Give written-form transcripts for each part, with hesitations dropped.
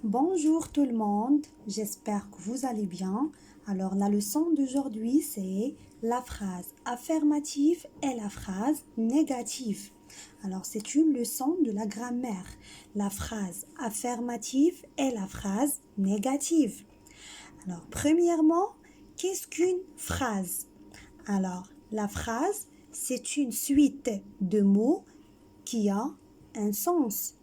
Bonjour tout le monde, j'espère que vous allez bien. Alors la leçon d'aujourd'hui c'est la phrase affirmative et la phrase négative. Alors c'est une leçon de la grammaire, la phrase affirmative et la phrase négative. Alors premièrement, qu'est-ce qu'une phrase? Alors la phrase c'est une suite de mots qui a un sens.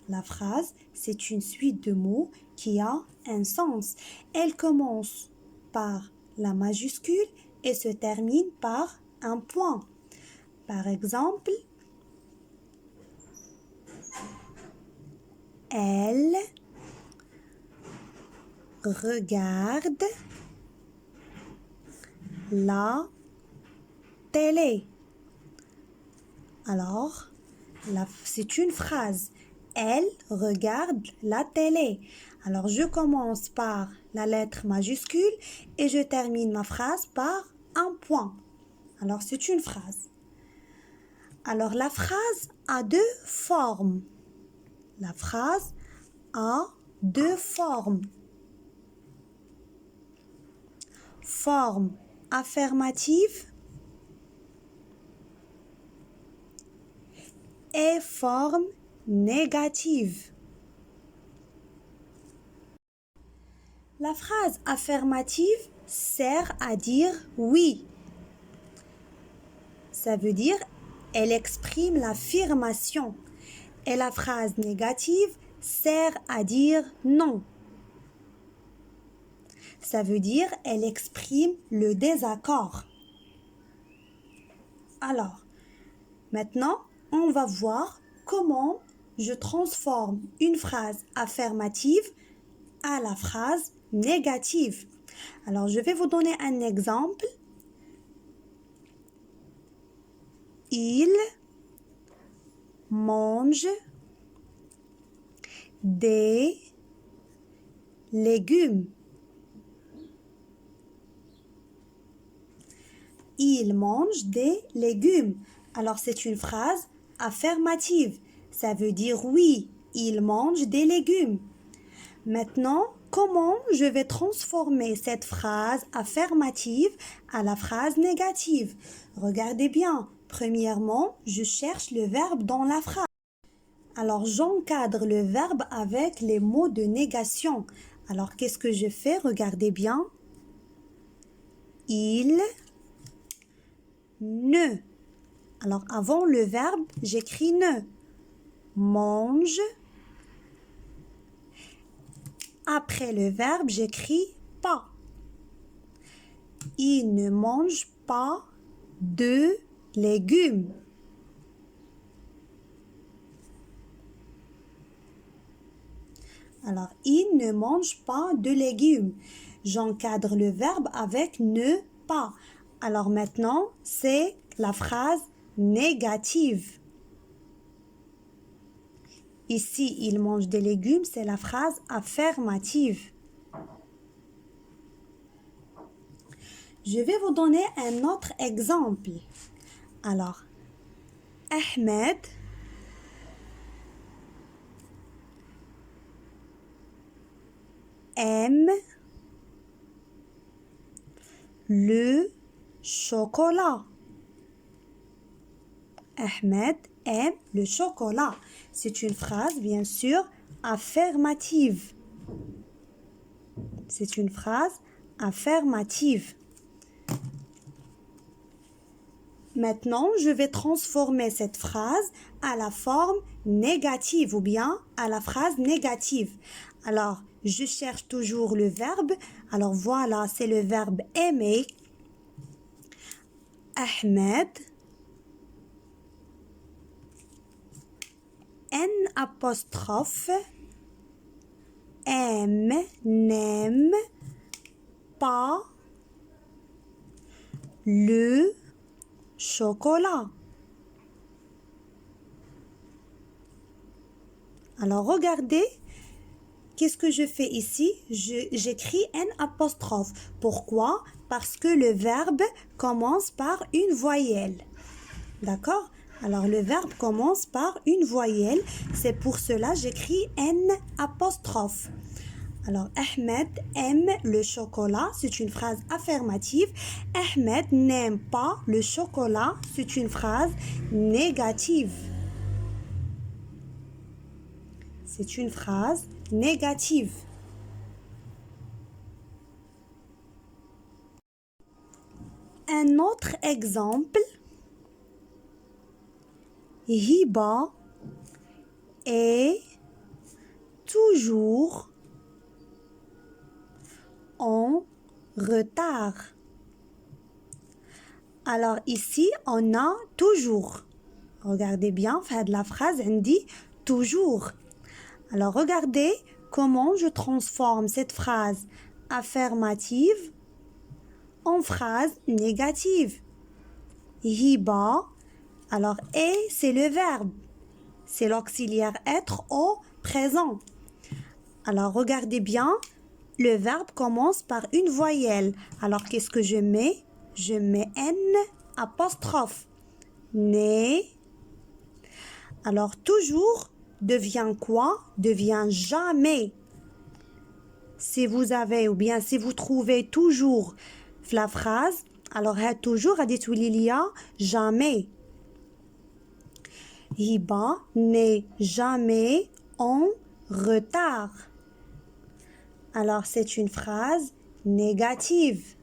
La phrase, c'est une suite de mots qui a un sens. Elle commence par la majuscule et se termine par un point. Par exemple, elle regarde la télé. Alors, c'est une phrase. Elle regarde la télé. Alors, je commence par la lettre majuscule et je termine ma phrase par un point. Alors, c'est une phrase. Alors, la phrase a deux formes. La phrase a deux formes. Forme affirmative et forme négative. La phrase affirmative sert à dire oui. Ça veut dire elle exprime l'affirmation. Et la phrase négative sert à dire non. Ça veut dire elle exprime le désaccord. Alors, maintenant, on va voir comment je transforme une phrase affirmative à la phrase négative. Alors, je vais vous donner un exemple. Il mange des légumes. Il mange des légumes. Alors, c'est une phrase affirmative. Ça veut dire oui, il mange des légumes. Maintenant, comment je vais transformer cette phrase affirmative à la phrase négative? Regardez bien. Premièrement, je cherche le verbe dans la phrase. Alors, j'encadre le verbe avec les mots de négation. Alors, qu'est-ce que je fais? Regardez bien. Il ne. Alors, avant le verbe, j'écris ne. Mange. Après le verbe, j'écris pas. Il ne mange pas de légumes. Alors, il ne mange pas de légumes. J'encadre le verbe avec ne pas. Alors maintenant, c'est la phrase négative. Ici, il mange des légumes, c'est la phrase affirmative. Je vais vous donner un autre exemple. Alors, Ahmed aime le chocolat. Ahmed aime le chocolat. C'est une phrase, bien sûr, affirmative. C'est une phrase affirmative. Maintenant, je vais transformer cette phrase à la forme négative ou bien à la phrase négative. Alors, je cherche toujours le verbe. Alors voilà, c'est le verbe aimer. Ahmed N' aime, n'aime pas le chocolat. Alors regardez, qu'est-ce que je fais ici? J'écris N'. Pourquoi? Parce que le verbe commence par une voyelle. D'accord? Alors, le verbe commence par une voyelle. C'est pour cela que j'écris N apostrophe. Alors, Ahmed aime le chocolat. C'est une phrase affirmative. Ahmed n'aime pas le chocolat. C'est une phrase négative. C'est une phrase négative. Un autre exemple. Hiba est toujours en retard. Alors ici, on a toujours. Regardez bien, fait de la phrase, on dit toujours. Alors regardez comment je transforme cette phrase affirmative en phrase négative. Hiba. Alors, et c'est le verbe. C'est l'auxiliaire être au présent. Alors, regardez bien. Le verbe commence par une voyelle. Alors, qu'est-ce que je mets? Je mets N apostrophe. Né. Alors, toujours devient quoi? Devient jamais. Si vous avez ou bien si vous trouvez toujours la phrase, alors toujours à dit il y a jamais. Hiba n'est jamais en retard. Alors, c'est une phrase négative.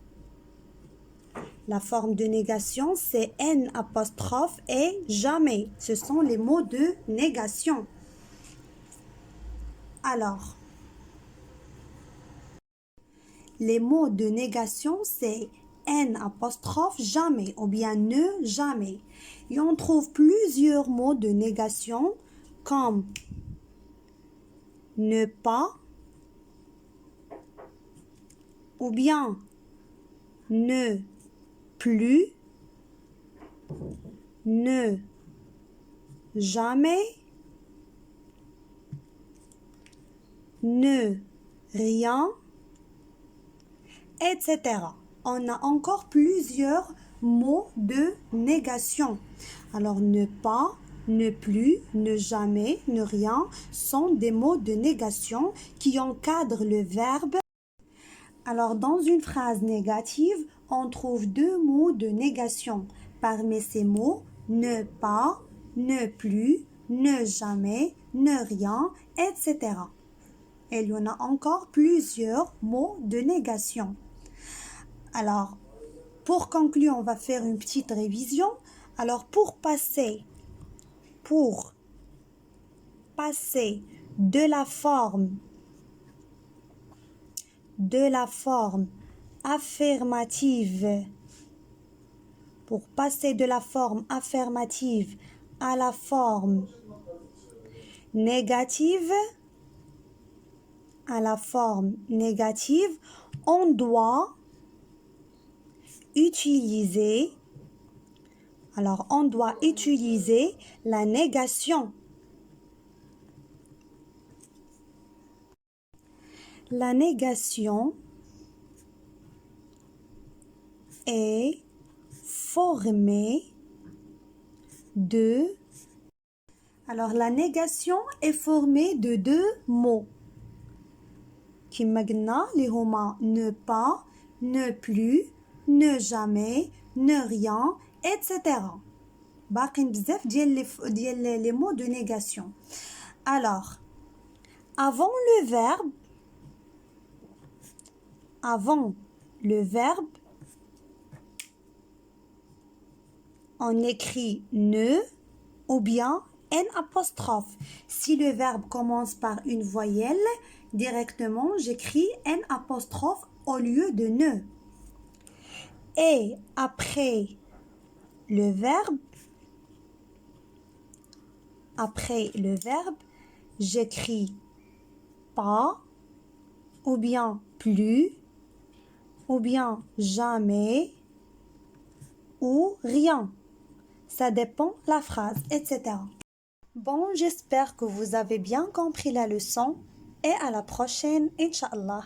La forme de négation, c'est N apostrophe et jamais. Ce sont les mots de négation. Alors, les mots de négation, c'est N apostrophe jamais ou bien ne jamais. Et on trouve plusieurs mots de négation comme ne pas ou bien ne plus, ne jamais, ne rien, etc. On a encore plusieurs mots de négation. Alors, ne pas, ne plus, ne jamais, ne rien sont des mots de négation qui encadrent le verbe. Alors, dans une phrase négative, on trouve deux mots de négation. Parmi ces mots, ne pas, ne plus, ne jamais, ne rien, etc. Et il y en a encore plusieurs mots de négation. Alors, pour conclure, on va faire une petite révision. Alors, pour passer de la forme affirmative, pour passer de la forme affirmative à la forme négative, on doit utiliser la négation. La négation est formée de... Alors, la négation est formée de deux mots. Qui magna les huma ne pas, ne plus, ne jamais, ne rien, etc. باقي بزاف ديال les mots de négation. Alors, avant le verbe, on écrit ne ou bien N apostrophe. Si le verbe commence par une voyelle, directement j'écris N apostrophe au lieu de ne. Et après le verbe, j'écris pas ou bien plus ou bien jamais ou rien. Ça dépend de la phrase, etc. Bon, j'espère que vous avez bien compris la leçon et à la prochaine, Inch'Allah.